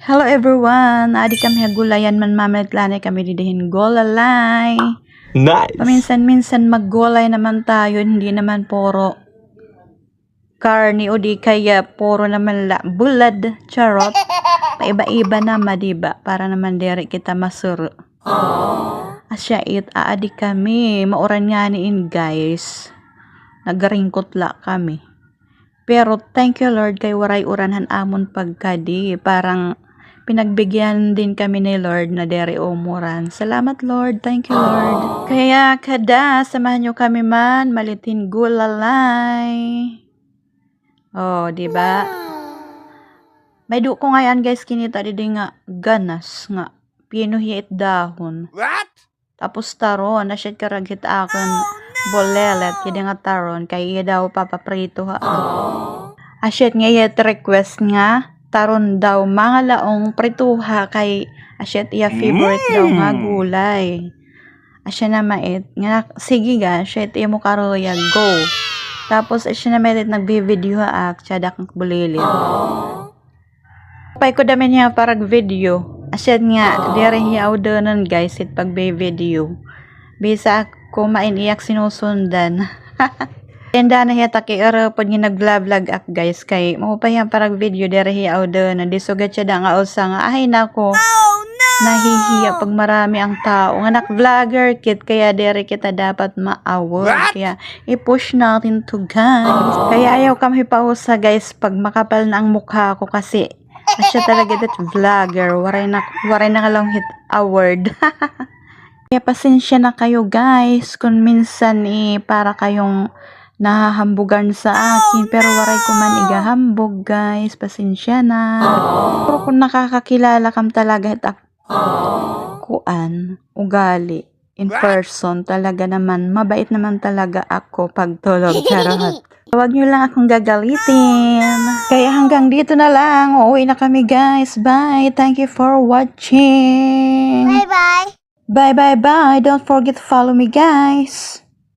Hello everyone! Adi kami hagulayan man mamalit kami didihin golalay. Nice! Paminsan-minsan maggolay naman tayo, hindi naman puro karni o di kaya puro naman bulad, charot. Paiba-iba naman, diba? Para naman diri kita masuro. Asya aadi kami, mauran nga niin guys. Nagaringkot la kami. Pero thank you Lord kay waray uranhan amon pagkadi. Parang pinagbigyan din kami ni Lord na dere umuran. Salamat Lord, thank you Lord. Kaya kada samahan nyo kami man malitin gulalay. Oh, di ba? May ko ngayon guys kinita di nga ganas nga pinuhi it dahon. What? Tapos taron na siya karagit akon bolelet kaya nga taron kay iya daw papaprito ha. Asyat nga iya request nga taron daw mga laong prituha kay asyat iya favorite daw nga gulay. Asya na mait nga sige ga asyat iya mo karoya go. Tapos asya na mait nagbi-video ha ak tiyadak bulilit. Pay ko dami niya parag video. Asyat nga dire hiya audonan guys it pagbe-video. Bisa ako mainiyak sinusundan. Enda na hiya taki pag nag-vlog ak guys kay mo pa yan parang video dere hiya audonan disugat siya da nga usa nga ay nako. Nahihiya pag marami ang tao nga nak-vlogger kit kaya dere kita dapat ma-award kaya i-push natin to guys. Kaya ayaw kami pausa guys pag makapal na ang mukha ko kasi asya talaga that vlogger waray na lang hit award. Kaya pasensya na kayo guys kung minsan para kayong nahahambugan sa akin pero waray ko man igahambog guys, pasensya na. Pero kung nakakakilala kam talaga hit kuan ugali in person talaga naman mabait naman talaga ako pag tulog charot. Huwag nyo lang akong gagalitin. Kaya hanggang dito na lang. Uuwi na kami guys. Bye. Thank you for watching. Bye-bye. Bye. Don't forget to follow me guys.